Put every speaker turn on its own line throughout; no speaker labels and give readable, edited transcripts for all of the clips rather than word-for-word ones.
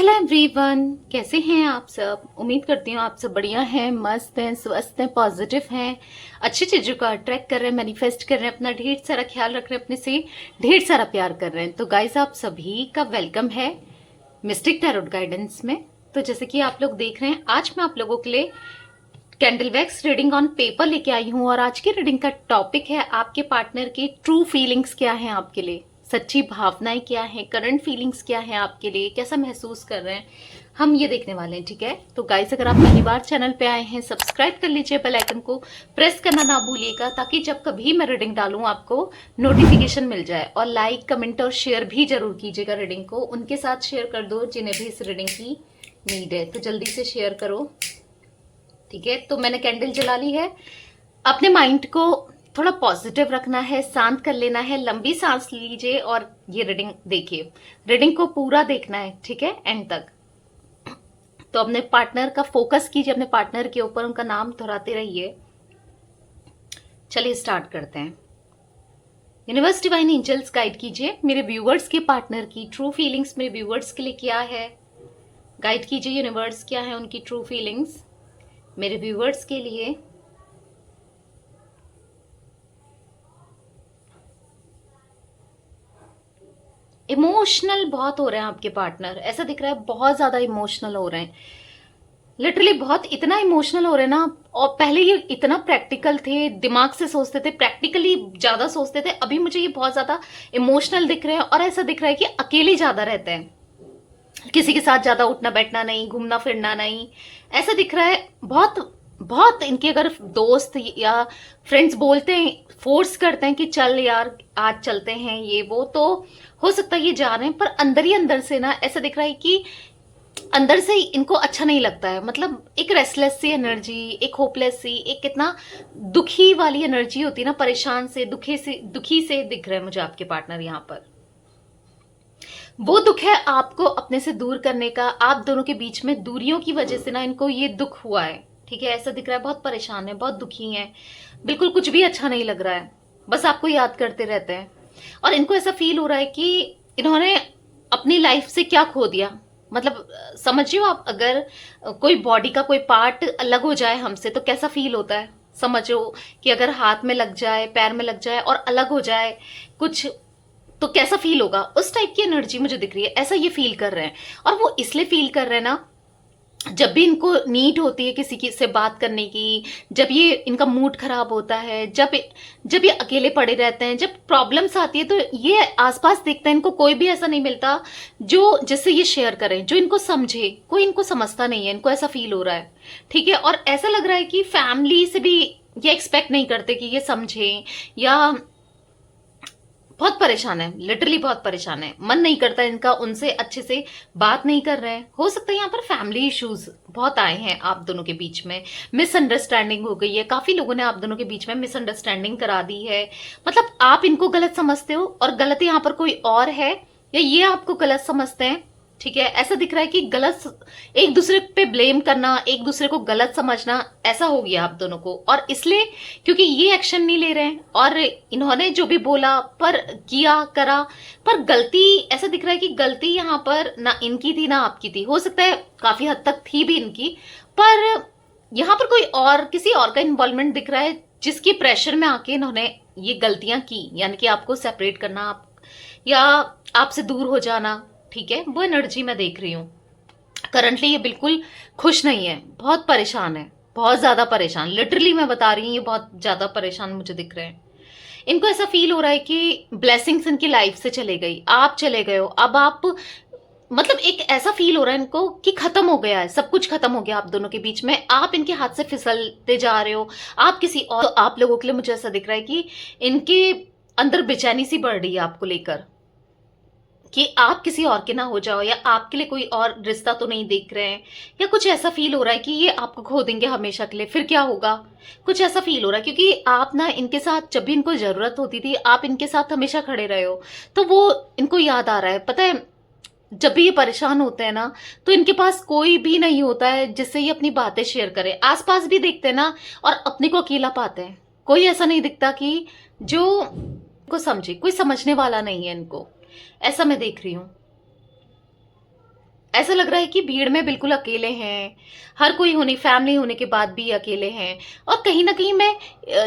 Hello everyone, कैसे हैं आप सब। उम्मीद करती हूँ आप सब बढ़िया हैं, मस्त हैं, स्वस्थ हैं, पॉजिटिव हैं, अच्छी चीज़ों का अट्रैक्ट कर रहे हैं, मैनिफेस्ट कर रहे हैं, अपना ढेर सारा ख्याल रख रहे हैं, अपने से ढेर सारा प्यार कर रहे हैं। तो गाइस, आप सभी का वेलकम है मिस्टिक टैरोट गाइडेंस में। तो जैसे कि आप लोग देख रहे हैं, आज मैं आप लोगों के लिए candle wax reading on paper लेके आई हूँ। और आज की रीडिंग का टॉपिक है आपके पार्टनर की ट्रू फीलिंग्स क्या हैं आपके लिए, सच्ची भावनाएं क्या हैं, करंट फीलिंग्स क्या हैं आपके लिए, कैसा महसूस कर रहे हैं, हम ये देखने वाले हैं। ठीक है, तो गाइस, अगर आप पहली बार चैनल पे आए हैं, सब्सक्राइब कर लीजिए, बेल आइकन को प्रेस करना ना भूलिएगा, ताकि जब कभी मैं रीडिंग डालूं आपको नोटिफिकेशन मिल जाए। और लाइक, कमेंट और शेयर भी जरूर कीजिएगा रीडिंग को, उनके साथ शेयर कर दो जिन्हें भी इस रीडिंग की नीड है। तो जल्दी से शेयर करो। ठीक है, तो मैंने कैंडल जला ली है। अपने माइंड को थोड़ा पॉजिटिव रखना है, शांत कर लेना है, लंबी सांस लीजिए और ये रीडिंग देखिए। रीडिंग को पूरा देखना है, ठीक है, एंड तक। तो अपने पार्टनर का फोकस कीजिए, अपने पार्टनर के ऊपर, उनका नाम दोहराते रहिए। चलिए स्टार्ट करते हैं। यूनिवर्स डिवाइन एंजल्स गाइड कीजिए मेरे व्यूवर्स के पार्टनर की ट्रू फीलिंग्स मेरे व्यूवर्स के लिए क्या है। गाइड कीजिए यूनिवर्स, क्या है उनकी ट्रू फीलिंग्स मेरे व्यूवर्स के लिए। इमोशनल बहुत हो रहे हैं आपके पार्टनर, ऐसा दिख रहा है, बहुत ज्यादा इमोशनल हो रहे हैं। लिटरली बहुत, इतना इमोशनल हो रहे हैं ना। और पहले ये इतना प्रैक्टिकल थे, दिमाग से सोचते थे, प्रैक्टिकली ज्यादा सोचते थे। अभी मुझे ये बहुत ज्यादा इमोशनल दिख रहे हैं और ऐसा दिख रहा है कि अकेले ज्यादा रहते हैं, किसी के साथ ज्यादा उठना बैठना नहीं, घूमना फिरना नहीं, ऐसा दिख रहा है। बहुत बहुत इनके अगर दोस्त या फ्रेंड्स बोलते हैं, फोर्स करते हैं कि चल यार आज चलते हैं ये वो, तो हो सकता है ये जा रहे हैं, पर अंदर ही अंदर से ना ऐसा दिख रहा है कि अंदर से इनको अच्छा नहीं लगता है। मतलब एक रेस्टलेस सी एनर्जी, एक होपलेस सी, एक कितना दुखी वाली एनर्जी होती है ना, परेशान से, दुखी से दिख रहे हैं मुझे आपके पार्टनर यहाँ पर। वो दुख है आपको अपने से दूर करने का। आप दोनों के बीच में दूरियों की वजह से ना इनको ये दुख हुआ है। ठीक है, ऐसा दिख रहा है, बहुत परेशान है, बहुत दुखी है, बिल्कुल कुछ भी अच्छा नहीं लग रहा है, बस आपको याद करते रहते हैं। और इनको ऐसा फील हो रहा है कि इन्होंने अपनी लाइफ से क्या खो दिया। मतलब समझिए आप, अगर कोई बॉडी का कोई पार्ट अलग हो जाए हमसे तो कैसा फील होता है। समझो कि अगर हाथ में लग जाए, पैर में लग जाए और अलग हो जाए कुछ, तो कैसा फील होगा। उस टाइप की एनर्जी मुझे दिख रही है, ऐसा ये फील कर रहे हैं। और वो इसलिए फील कर रहे हैं ना, जब भी इनको नीड होती है किसी की से बात करने की, जब ये इनका मूड खराब होता है, जब ये अकेले पड़े रहते हैं, जब प्रॉब्लम्स आती है, तो ये आसपास देखते हैं, इनको कोई भी ऐसा नहीं मिलता जो जिससे ये शेयर करें, जो इनको समझे। कोई इनको समझता नहीं है, इनको ऐसा फील हो रहा है। ठीक है, और ऐसा लग रहा है कि फैमिली से भी ये एक्सपेक्ट नहीं करते कि ये समझे, या बहुत परेशान है, लिटरली बहुत परेशान है। मन नहीं करता इनका उनसे अच्छे से बात नहीं कर रहे हैं। हो सकता है यहाँ पर फैमिली इश्यूज बहुत आए हैं आप दोनों के बीच में, मिसअंडरस्टैंडिंग हो गई है, काफी लोगों ने आप दोनों के बीच में मिसअंडरस्टैंडिंग करा दी है। मतलब आप इनको गलत समझते हो और गलत यहाँ पर कोई और है, या ये आपको गलत समझते हैं। ठीक है, ऐसा दिख रहा है कि गलत, एक दूसरे पे ब्लेम करना, एक दूसरे को गलत समझना, ऐसा हो गया आप दोनों को। और इसलिए क्योंकि ये एक्शन नहीं ले रहे हैं, और इन्होंने जो भी बोला पर किया करा, पर गलती, ऐसा दिख रहा है कि गलती यहाँ पर ना इनकी थी ना आपकी थी। हो सकता है काफी हद तक थी भी इनकी, पर यहाँ पर कोई और, किसी और का इन्वॉल्वमेंट दिख रहा है, जिसकी प्रेशर में आके इन्होंने ये गलतियां की। यानी कि आपको सेपरेट करना, या आपसे दूर हो जाना। ठीक है, वो एनर्जी मैं देख रही हूँ। करंटली ये बिल्कुल खुश नहीं है, बहुत परेशान है, बहुत ज्यादा परेशान। लिटरली मैं बता रही हूँ, ये बहुत ज्यादा परेशान मुझे दिख रहे हैं। इनको ऐसा फील हो रहा है कि ब्लेसिंग्स इनकी लाइफ से चले गई, आप चले गए हो। अब आप, मतलब एक ऐसा फील हो रहा है इनको कि खत्म हो गया है, सब कुछ खत्म हो गया आप दोनों के बीच में। आप इनके हाथ से फिसलते जा रहे हो, आप किसी और। तो आप लोगों के लिए मुझे ऐसा दिख रहा है कि इनके अंदर बेचैनी सी बढ़ रही है आपको लेकर, कि आप किसी और के ना हो जाओ, या आपके लिए कोई और रिश्ता तो नहीं देख रहे हैं, या कुछ ऐसा फील हो रहा है कि ये आपको खो देंगे हमेशा के लिए, फिर क्या होगा। कुछ ऐसा फील हो रहा है, क्योंकि आप ना इनके साथ जब भी इनको जरूरत होती थी, आप इनके साथ हमेशा खड़े रहे हो। तो वो इनको याद आ रहा है। पता है, जब भी ये परेशान होते हैं ना, तो इनके पास कोई भी नहीं होता है जिससे ये अपनी बातें शेयर करे। आसपास भी देखते हैं ना, और अपने को अकेला पाते हैं। कोई ऐसा नहीं दिखता कि जो को समझे, कोई समझने वाला नहीं है इनको, ऐसा मैं देख रही हूं। ऐसा लग रहा है कि भीड़ में बिल्कुल अकेले हैं, हर कोई होने फैमिली होने के बाद भी अकेले हैं। और कहीं न कहीं मैं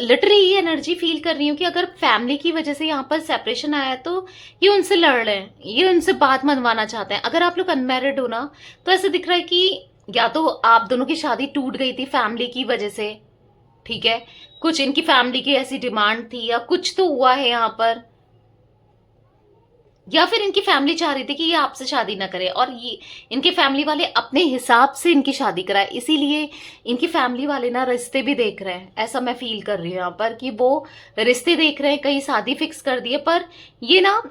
लिटरली ये एनर्जी फ़ील कर रही हूँ कि अगर फैमिली की वजह से यहाँ पर सेपरेशन आया है, तो ये उनसे लड़ रहे हैं, ये उनसे बात मनवाना चाहते हैं। अगर आप लोग अनमैरिड हो ना, तो ऐसा दिख रहा है कि या तो आप दोनों की शादी टूट गई थी फैमिली की वजह से, ठीक है? कुछ इनकी फैमिली की ऐसी डिमांड थी या कुछ तो हुआ है यहाँ पर, या फिर इनकी फैमिली चाह रही थी कि ये आपसे शादी ना करे और ये इनके फैमिली वाले अपने हिसाब से इनकी शादी कराए, इसीलिए इनकी फैमिली वाले ना रिश्ते भी देख रहे हैं। ऐसा मैं फील कर रही हूँ यहाँ पर कि वो रिश्ते देख रहे हैं, कहीं शादी फिक्स कर दिए, पर ये ना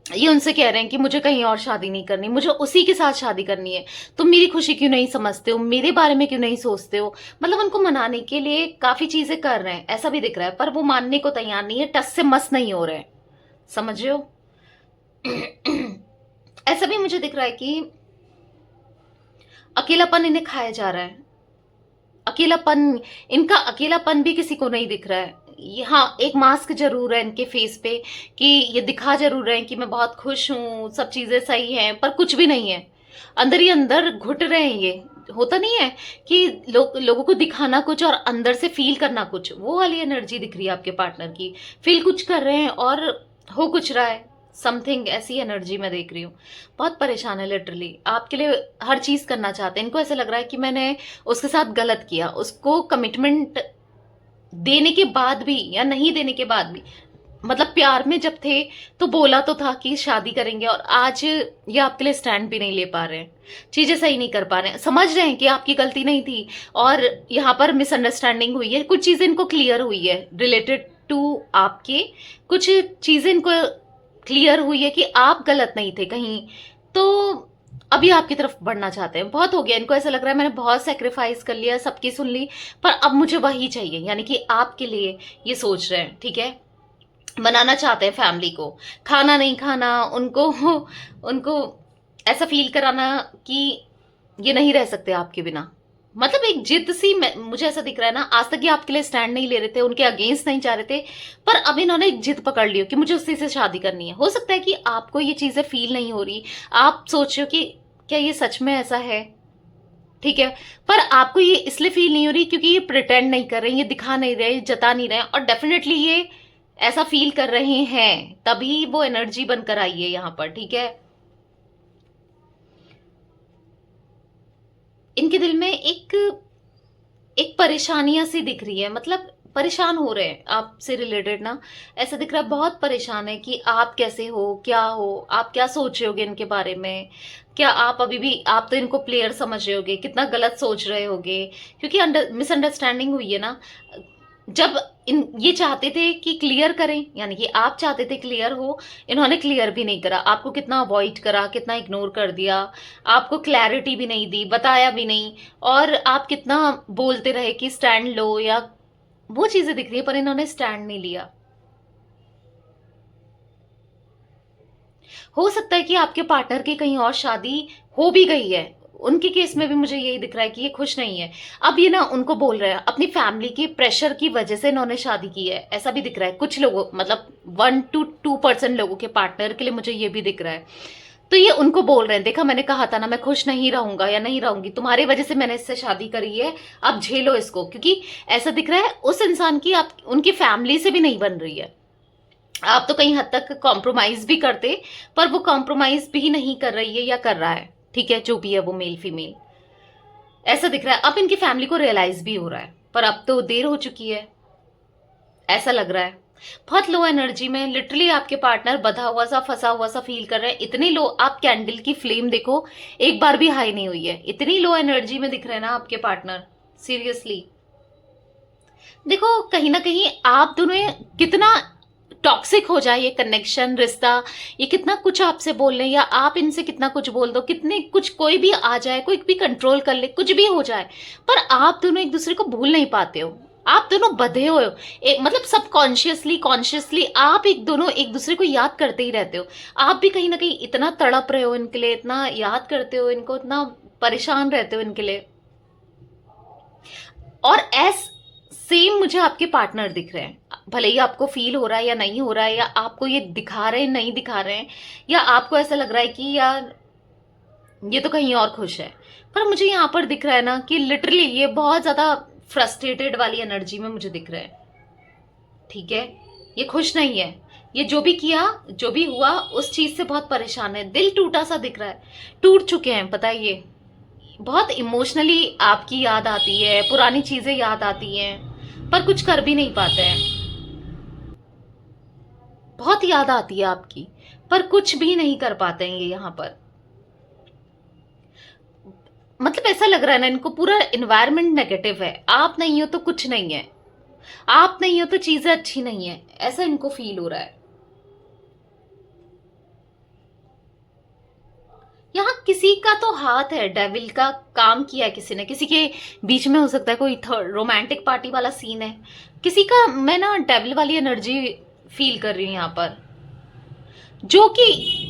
ये उनसे कह रहे हैं कि मुझे कहीं और शादी नहीं करनी, मुझे उसी के साथ शादी करनी है। तुम मेरी खुशी क्यों नहीं समझते हो, मेरे बारे में क्यों नहीं सोचते हो। मतलब उनको मनाने के लिए काफी चीजें कर रहे हैं, ऐसा भी दिख रहा है, पर वो मानने को तैयार नहीं है, टस से मस नहीं हो रहे हैं। समझ रहे हो? ऐसा भी मुझे दिख रहा है कि अकेलापन इन्हें खाया जा रहा है। अकेलापन, इनका अकेलापन भी किसी को नहीं दिख रहा है। हाँ, एक मास्क जरूर है इनके फेस पे कि ये दिखा जरूर रहे हैं कि मैं बहुत खुश हूं, सब चीजें सही हैं, पर कुछ भी नहीं है। अंदर ही अंदर घुट रहे हैं। ये होता नहीं है कि लोगों को दिखाना कुछ और अंदर से फील करना कुछ, वो वाली एनर्जी दिख रही है आपके पार्टनर की। फील कुछ कर रहे हैं और हो कुछ रहा है, समथिंग ऐसी एनर्जी मैं देख रही हूँ। बहुत परेशान है लिटरली, आपके लिए हर चीज करना चाहते हैं। इनको ऐसा लग रहा है कि मैंने उसके साथ गलत किया, उसको कमिटमेंट देने के बाद भी या नहीं देने के बाद भी, मतलब प्यार में जब थे तो बोला तो था कि शादी करेंगे, और आज ये आपके लिए स्टैंड भी नहीं ले पा रहे हैं, चीजें सही नहीं कर पा रहे हैं। समझ रहे हैं कि आपकी गलती नहीं थी और यहाँ पर मिसअंडरस्टैंडिंग हुई है, कुछ चीजें इनको क्लियर हुई है रिलेटेड टू आपके, कुछ चीजें इनको क्लियर हुई है कि आप गलत नहीं थे कहीं, तो अभी आपकी तरफ बढ़ना चाहते हैं। बहुत हो गया, इनको ऐसा लग रहा है मैंने बहुत सेक्रीफाइस कर लिया, सबकी सुन ली, पर अब मुझे वही चाहिए, यानी कि आपके लिए ये सोच रहे हैं, ठीक है? मनाना चाहते हैं फैमिली को, खाना नहीं खाना, उनको उनको ऐसा फील कराना कि ये नहीं रह सकते आपके बिना। मतलब एक जिद सी मुझे ऐसा दिख रहा है ना, आज तक ये आपके लिए स्टैंड नहीं ले रहे थे, उनके अगेंस्ट नहीं जा रहे थे, पर अब इन्होंने एक जिद पकड़ ली हो कि मुझे उसी से शादी करनी है। हो सकता है कि आपको ये चीजें फील नहीं हो रही, आप सोच रहे हो कि क्या ये सच में ऐसा है, ठीक है? पर आपको ये इसलिए फील नहीं हो रही क्योंकि ये प्रिटेंड नहीं कर रहे, ये दिखा नहीं रहे, जता नहीं रहे, और डेफिनेटली ये ऐसा फील कर रहे हैं, तभी वो एनर्जी बनकर आई है यहाँ पर, ठीक है? इनके दिल में एक एक परेशानियां सी दिख रही है, मतलब परेशान हो रहे हैं आपसे रिलेटेड ना। ऐसा दिख रहा है बहुत परेशान है कि आप कैसे हो, क्या हो, आप क्या सोच रहे होगे इनके बारे में, क्या आप अभी भी, आप तो इनको प्लेयर समझ रहे होगे, कितना गलत सोच रहे होगे, क्योंकि मिसअंडरस्टैंडिंग हुई है ना। जब ये चाहते थे कि क्लियर करें, यानी कि आप चाहते थे क्लियर हो, इन्होंने क्लियर भी नहीं करा, आपको कितना अवॉइड करा, कितना इग्नोर कर दिया, आपको क्लैरिटी भी नहीं दी, बताया भी नहीं, और आप कितना बोलते रहे कि स्टैंड लो, या वो चीजें दिख रही है, पर इन्होंने स्टैंड नहीं लिया। हो सकता है कि आपके पार्टनर की कहीं और शादी हो भी गई है, उनके केस में भी मुझे यही दिख रहा है कि ये खुश नहीं है। अब ये ना उनको बोल रहे हैं, अपनी फैमिली के प्रेशर की वजह से इन्होंने शादी की है, ऐसा भी दिख रहा है कुछ लोगों, मतलब 1 to 2% लोगों के पार्टनर के लिए मुझे ये भी दिख रहा है। तो ये उनको बोल रहे हैं, देखा मैंने कहा था ना मैं खुश नहीं रहूंगा या नहीं रहूंगी, तुम्हारी वजह से मैंने इससे शादी करी है, अब झेलो इसको। क्योंकि ऐसा दिख रहा है उस इंसान की आप उनकी फैमिली से भी नहीं बन रही है। आप तो कहीं हद तक कॉम्प्रोमाइज भी करते, पर वो कॉम्प्रोमाइज भी नहीं कर रही है या कर रहा है, ठीक है? जो भी है वो मेल फीमेल, ऐसा दिख रहा है। अब इनकी फैमिली को रियलाइज भी हो रहा है, पर अब तो देर हो चुकी है, ऐसा लग रहा है। बहुत लो एनर्जी में लिटरली आपके पार्टनर बधा हुआ सा, फंसा हुआ सा फील कर रहे हैं। इतनी लो, आप कैंडल की फ्लेम देखो, एक बार भी हाई नहीं हुई है, इतनी लो एनर्जी में दिख रहे हैं ना आपके पार्टनर, सीरियसली। देखो कहीं ना कहीं आप दोनों कितना टॉक्सिक हो जाए ये कनेक्शन, रिश्ता, ये कितना कुछ आपसे बोल रहे हैं या आप इनसे कितना कुछ बोल दो, कितने कुछ, कोई भी आ जाए, कोई भी कंट्रोल कर ले, कुछ भी हो जाए, पर आप दोनों एक दूसरे को भूल नहीं पाते हो। आप दोनों बधे हो, मतलब सबकॉन्शियसली कॉन्शियसली आप एक दोनों एक दूसरे को याद करते ही रहते हो। आप भी कहीं ना कहीं इतना तड़प रहे हो इनके लिए, इतना याद करते हो इनको, इतना परेशान रहते हो इनके लिए। और सेम मुझे आपके पार्टनर दिख रहे हैं, भले ही आपको फील हो रहा है या नहीं हो रहा है, या आपको ये दिखा रहे हैं नहीं दिखा रहे हैं, या आपको ऐसा लग रहा है कि यार ये तो कहीं और खुश है। पर मुझे यहाँ पर दिख रहा है ना कि लिटरली ये बहुत ज्यादा फ्रस्ट्रेटेड वाली एनर्जी में मुझे दिख रहा है। ठीक है, ये खुश नहीं है। ये जो भी किया, जो भी हुआ, उस चीज से बहुत परेशान है। दिल टूटा सा दिख रहा है, टूट चुके हैं, पता है। ये बहुत इमोशनली आपकी याद आती है, पुरानी चीजें याद आती हैं, पर कुछ कर भी नहीं पाते हैं। बहुत याद आती है आपकी, पर कुछ भी नहीं कर पाते हैं ये यहाँ पर। मतलब ऐसा लग रहा है ना, इनको पूरा इन्वायरमेंट नेगेटिव है। आप नहीं हो तो कुछ नहीं है, आप नहीं हो तो चीजें अच्छी नहीं है, ऐसा इनको फील हो रहा है। यहाँ किसी का तो हाथ है, डेविल का काम किया है किसी ने, किसी के बीच में हो सकता है कोई रोमांटिक पार्टी वाला सीन है किसी का। मैं ना डेविल वाली एनर्जी फील कर रही हूँ यहाँ पर, जो कि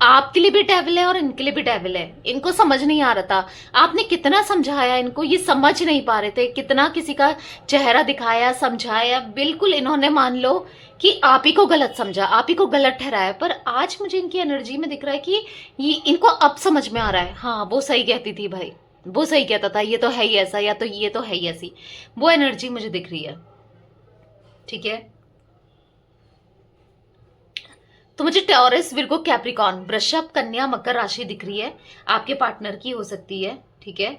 आपके लिए भी डेविल है और इनके लिए भी डेविल है। इनको समझ नहीं आ रहा था, आपने कितना समझाया इनको, ये समझ नहीं पा रहे थे। कितना किसी का चेहरा दिखाया, समझाया, बिल्कुल इन्होंने मान लो कि आप ही को गलत समझा, आप ही को गलत ठहराया। पर आज मुझे इनकी एनर्जी में दिख रहा है कि ये इनको अब समझ में आ रहा है। हाँ, वो सही कहती थी भाई, वो सही कहता था, ये तो है ही ऐसा, या तो ये तो है ही ऐसी। वो एनर्जी मुझे दिख रही है। ठीक है, तो मुझे टॉरस, विर्गो, कैप्रिकॉर्न, वृषभ, कन्या, मकर राशि दिख रही है। आपके पार्टनर की हो सकती है। ठीक है,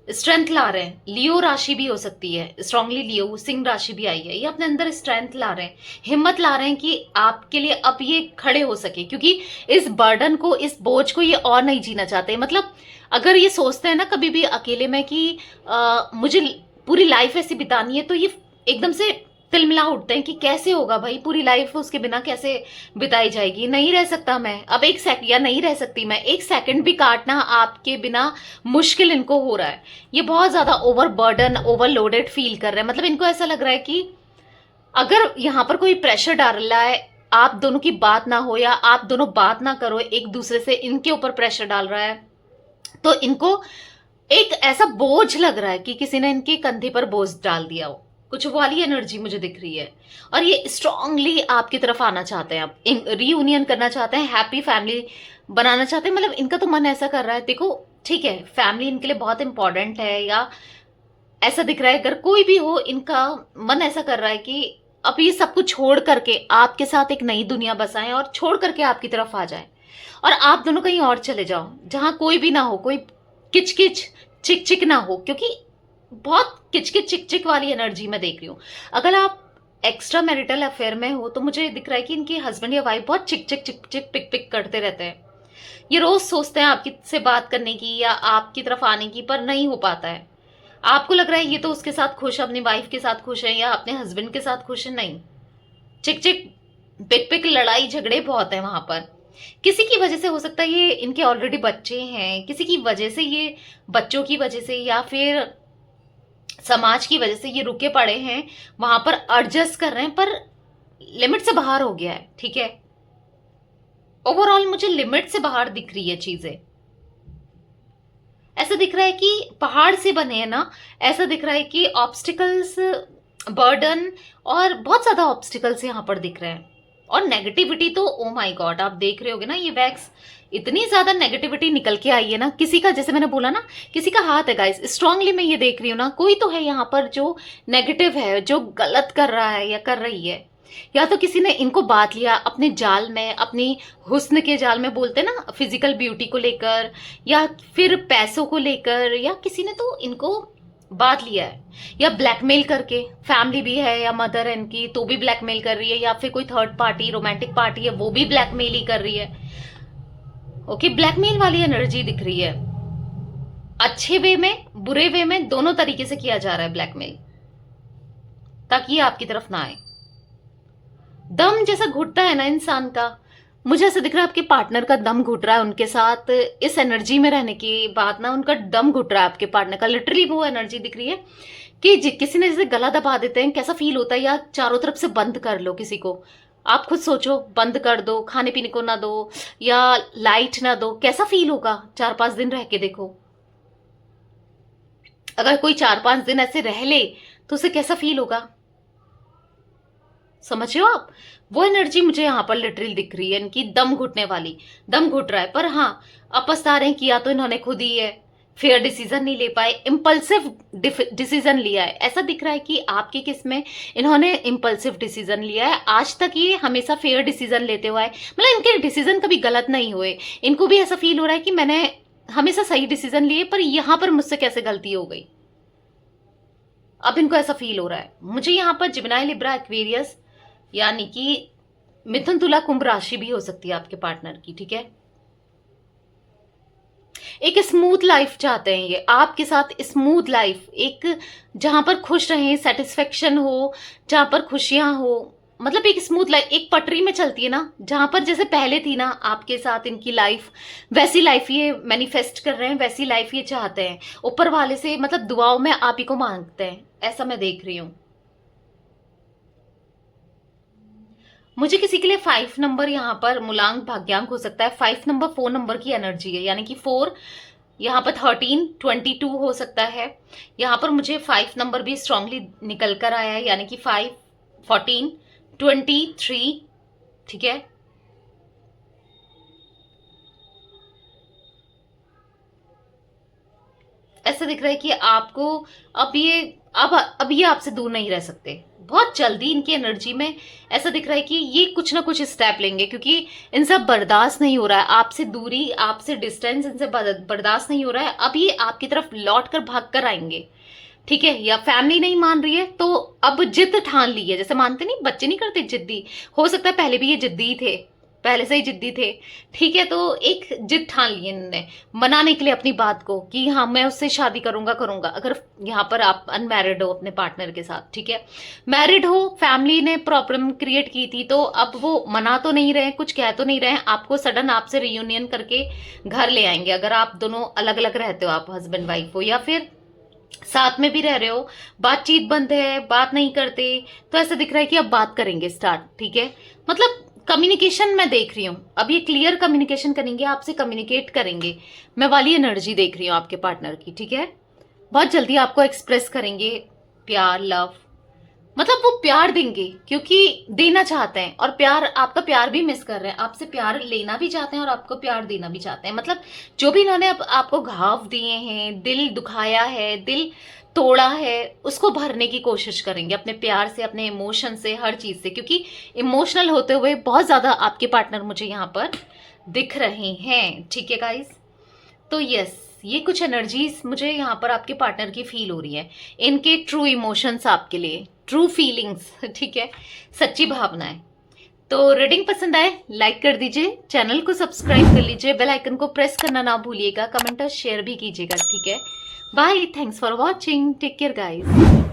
स्ट्रेंथ ला रहे हैं। लियो राशि भी हो सकती है, स्ट्रांगली लियो, सिंह राशि भी आई है। ये अपने अंदर स्ट्रेंथ ला रहे हैं, हिम्मत ला रहे हैं कि आपके लिए अब ये खड़े हो सके, क्योंकि इस बर्डन को, इस बोझ को ये और नहीं जीना चाहते। मतलब अगर ये सोचते हैं ना कभी भी अकेले में कि मुझे पूरी लाइफ ऐसी बितानी है, तो ये एकदम से तिलमिला उठते हैं कि कैसे होगा भाई, पूरी लाइफ उसके बिना कैसे बिताई जाएगी। नहीं रह सकता मैं अब एक सेकंड, या नहीं रह सकती मैं एक सेकंड भी काटना आपके बिना मुश्किल इनको हो रहा है। ये बहुत ज्यादा ओवर बर्डन, ओवरलोडेड फील कर रहे हैं। मतलब इनको ऐसा लग रहा है कि अगर यहाँ पर कोई प्रेशर डाल रहा है, आप दोनों की बात ना हो या आप दोनों बात ना करो एक दूसरे से, इनके ऊपर प्रेशर डाल रहा है, तो इनको एक ऐसा बोझ लग रहा है कि किसी ने इनके कंधे पर बोझ डाल दिया हो। कुछ वाली एनर्जी मुझे दिख रही है। और ये स्ट्रांगली आपकी तरफ आना चाहते हैं, आप रीयूनियन करना चाहते हैं, हैप्पी फैमिली बनाना चाहते हैं। मतलब इनका तो मन ऐसा कर रहा है, देखो ठीक है, फैमिली इनके लिए बहुत इंपॉर्टेंट है, या ऐसा दिख रहा है अगर कोई भी हो, इनका मन ऐसा कर रहा है कि अब ये सब कुछ छोड़ करके आपके साथ एक नई दुनिया बसाएं और छोड़ करके आपकी तरफ आ जाए, और आप दोनों कहीं और चले जाओ जहां कोई भी ना हो, कोई किचकिच चिक चिक ना हो। क्योंकि बहुत किचकिच चिक चिक वाली एनर्जी में देख रही हूँ। अगर आप एक्स्ट्रा मैरिटल अफेयर में हो तो मुझे दिख रहा है कि इनके हस्बैंड या वाइफ बहुत चिक चिक चिक चिक पिक पिक करते रहते हैं। ये रोज सोचते हैं आपकी से बात करने की या आपकी तरफ आने की, पर नहीं हो पाता है। आपको लग रहा है ये तो उसके साथ खुश है, अपनी वाइफ के साथ खुश है या अपने हस्बैंड के साथ खुश है। नहीं, चिक चिक पिक पिक, लड़ाई झगड़े बहुत है वहां पर। किसी की वजह से हो सकता है, ये इनके ऑलरेडी बच्चे हैं, किसी की वजह से, ये बच्चों की वजह से या फिर समाज की वजह से ये रुके पड़े हैं, वहां पर एडजस्ट कर रहे हैं, पर लिमिट से बाहर हो गया है। ठीक है, ओवरऑल मुझे लिमिट से बाहर दिख रही है चीजें। ऐसा दिख रहा है कि पहाड़ से बने हैं ना, ऐसा दिख रहा है कि ऑब्स्टिकल्स, बर्डन और बहुत ज्यादा ऑब्स्टिकल्स यहाँ पर दिख रहे हैं। और नेगेटिविटी तो ओ माय गॉड, आप देख रहे होगे ना, ये वैक्स इतनी ज्यादा नेगेटिविटी निकल के आई है ना। किसी का, जैसे मैंने बोला ना, किसी का हाथ है गाइस, स्ट्रांगली मैं ये देख रही हूँ ना, कोई तो है यहाँ पर जो नेगेटिव है, जो गलत कर रहा है या कर रही है। या तो किसी ने इनको बांध लिया अपने जाल में, अपनी हुस्न के जाल में, बोलते ना, फिजिकल ब्यूटी को लेकर या फिर पैसों को लेकर, या किसी ने तो इनको बांध लिया है, या ब्लैकमेल करके। फैमिली भी है या मदर है इनकी, तो भी ब्लैकमेल कर रही है, या फिर कोई थर्ड पार्टी, रोमांटिक पार्टी है, वो भी ब्लैकमेल ही कर रही है। ओके, ब्लैकमेल वाली एनर्जी दिख रही है। अच्छे वे में, बुरे वे में, दोनों तरीके से किया जा रहा है ब्लैकमेल, ताकि ये आपकी तरफ ना आए। दम जैसा घुटता है ना इंसान का, मुझे ऐसा दिख रहा है आपके पार्टनर का दम घुट रहा है उनके साथ। इस एनर्जी में रहने की बात ना, उनका दम घुट रहा है आपके पार्टनर का। लिटरली वो एनर्जी दिख रही है कि किसी ने जैसे गला दबा देते हैं, कैसा फील होता है, या चारों तरफ से बंद कर लो किसी को। आप खुद सोचो, बंद कर दो, खाने पीने को ना दो या लाइट ना दो, कैसा फील होगा। 4-5 दिन रह के देखो, अगर कोई 4-5 दिन ऐसे रह ले तो उसे कैसा फील होगा। समझ रहे हो आप? वो एनर्जी मुझे यहाँ पर लिटरली दिख रही है, इनकी दम घुटने वाली, दम घुट रहा है। पर हाँ, अब पछता रहे हैं, किया तो इन्होंने खुद ही है, फेयर डिसीजन नहीं ले पाए, इम्पल्सिव डिसीजन लिया है। ऐसा दिख रहा है कि आपकी केस में इन्होंने इम्पल्सिव डिसीजन लिया है। आज तक ये हमेशा फेयर डिसीजन लेते हुए आए, मतलब इनके डिसीजन कभी गलत नहीं हुए। इनको भी ऐसा फील हो रहा है कि मैंने हमेशा सही डिसीजन लिए, पर यहां पर मुझसे कैसे गलती हो गई। अब इनको ऐसा फील हो रहा है। मुझे यहाँ पर जिमिनाई, लिब्रा, एक्वेरियस, यानी कि मिथुन, तुला, कुंभ राशि भी हो सकती है आपके पार्टनर की, ठीक है। एक स्मूथ लाइफ चाहते हैं ये आपके साथ, स्मूथ लाइफ, एक जहां पर खुश रहें, सेटिस्फेक्शन हो, जहां पर खुशियां हो, मतलब एक स्मूथ लाइफ, एक पटरी में चलती है ना, जहां पर जैसे पहले थी ना आपके साथ इनकी लाइफ, वैसी लाइफ ये मैनिफेस्ट कर रहे हैं, वैसी लाइफ ये चाहते हैं। ऊपर वाले से मतलब दुआओं में आप ही को मांगते हैं, ऐसा मैं देख रही हूं। मुझे किसी के लिए 5 नंबर यहाँ पर मूलांक भाग्यांक हो सकता है। 5 नंबर 4 नंबर की एनर्जी है, यानी कि 4, यहाँ पर 13, 22 हो सकता है। यहाँ पर मुझे 5 नंबर भी स्ट्रांगली निकल कर आया है, यानी कि 5, 14, 23, ठीक है। ऐसा दिख रहा है कि आपको अब ये आपसे दूर नहीं रह सकते। बहुत जल्दी इनकी एनर्जी में ऐसा दिख रहा है कि ये कुछ ना कुछ स्टेप लेंगे, क्योंकि इनसे बर्दाश्त नहीं हो रहा है, आपसे दूरी, आपसे डिस्टेंस इनसे बर्दाश्त नहीं हो रहा है। अब ये आपकी तरफ लौट कर भाग कर आएंगे, ठीक है। या फैमिली नहीं मान रही है तो अब जिद ठान ली है, जैसे मानते नहीं, बच्चे नहीं करते जिद्दी, हो सकता है पहले भी ये जिद्दी थे, पहले से ही जिद्दी थे, ठीक है। तो एक जिद ठान ली इन्होंने मनाने के लिए अपनी बात को, कि हाँ मैं उससे शादी करूंगा करूंगा। अगर यहाँ पर आप अनमैरिड हो अपने पार्टनर के साथ, ठीक है, मैरिड हो, फैमिली ने प्रॉब्लम क्रिएट की थी, तो अब वो मना तो नहीं रहे, कुछ कह तो नहीं रहे, आपको सडन आपसे रियूनियन करके घर ले आएंगे। अगर आप दोनों अलग अलग रहते हो, आप हस्बैंड वाइफ हो, या फिर साथ में भी रह रहे हो, बातचीत बंद है, बात नहीं करते, तो ऐसा दिख रहा है कि अब बात करेंगे स्टार्ट, ठीक है। मतलब कम्युनिकेशन मैं देख रही हूं, अब ये क्लियर कम्युनिकेशन करेंगे, आपसे कम्युनिकेट करेंगे, मैं वाली एनर्जी देख रही हूं आपके पार्टनर की, ठीक है। बहुत जल्दी आपको एक्सप्रेस करेंगे प्यार, लव, मतलब वो प्यार देंगे क्योंकि देना चाहते हैं, और प्यार, आपका प्यार भी मिस कर रहे हैं, आपसे प्यार लेना भी चाहते हैं और आपको प्यार देना भी चाहते हैं। मतलब जो भी इन्होंने आपको घाव दिए हैं, दिल दुखाया है, दिल तोड़ा है, उसको भरने की कोशिश करेंगे अपने प्यार से, अपने इमोशन से, हर चीज से, क्योंकि इमोशनल होते हुए बहुत ज्यादा आपके पार्टनर मुझे यहाँ पर दिख रहे हैं, ठीक है गाइस। तो यस, ये कुछ एनर्जीज मुझे यहाँ पर आपके पार्टनर की फील हो रही है, इनके ट्रू इमोशंस आपके लिए, ट्रू फीलिंग्स, ठीक है, सच्ची भावनाएं। तो रीडिंग पसंद आए लाइक कर दीजिए, चैनल को सब्सक्राइब कर लीजिए, बेल आइकन को प्रेस करना ना भूलिएगा, कमेंट और शेयर भी कीजिएगा, ठीक है। Bye, thanks for watching, take care guys.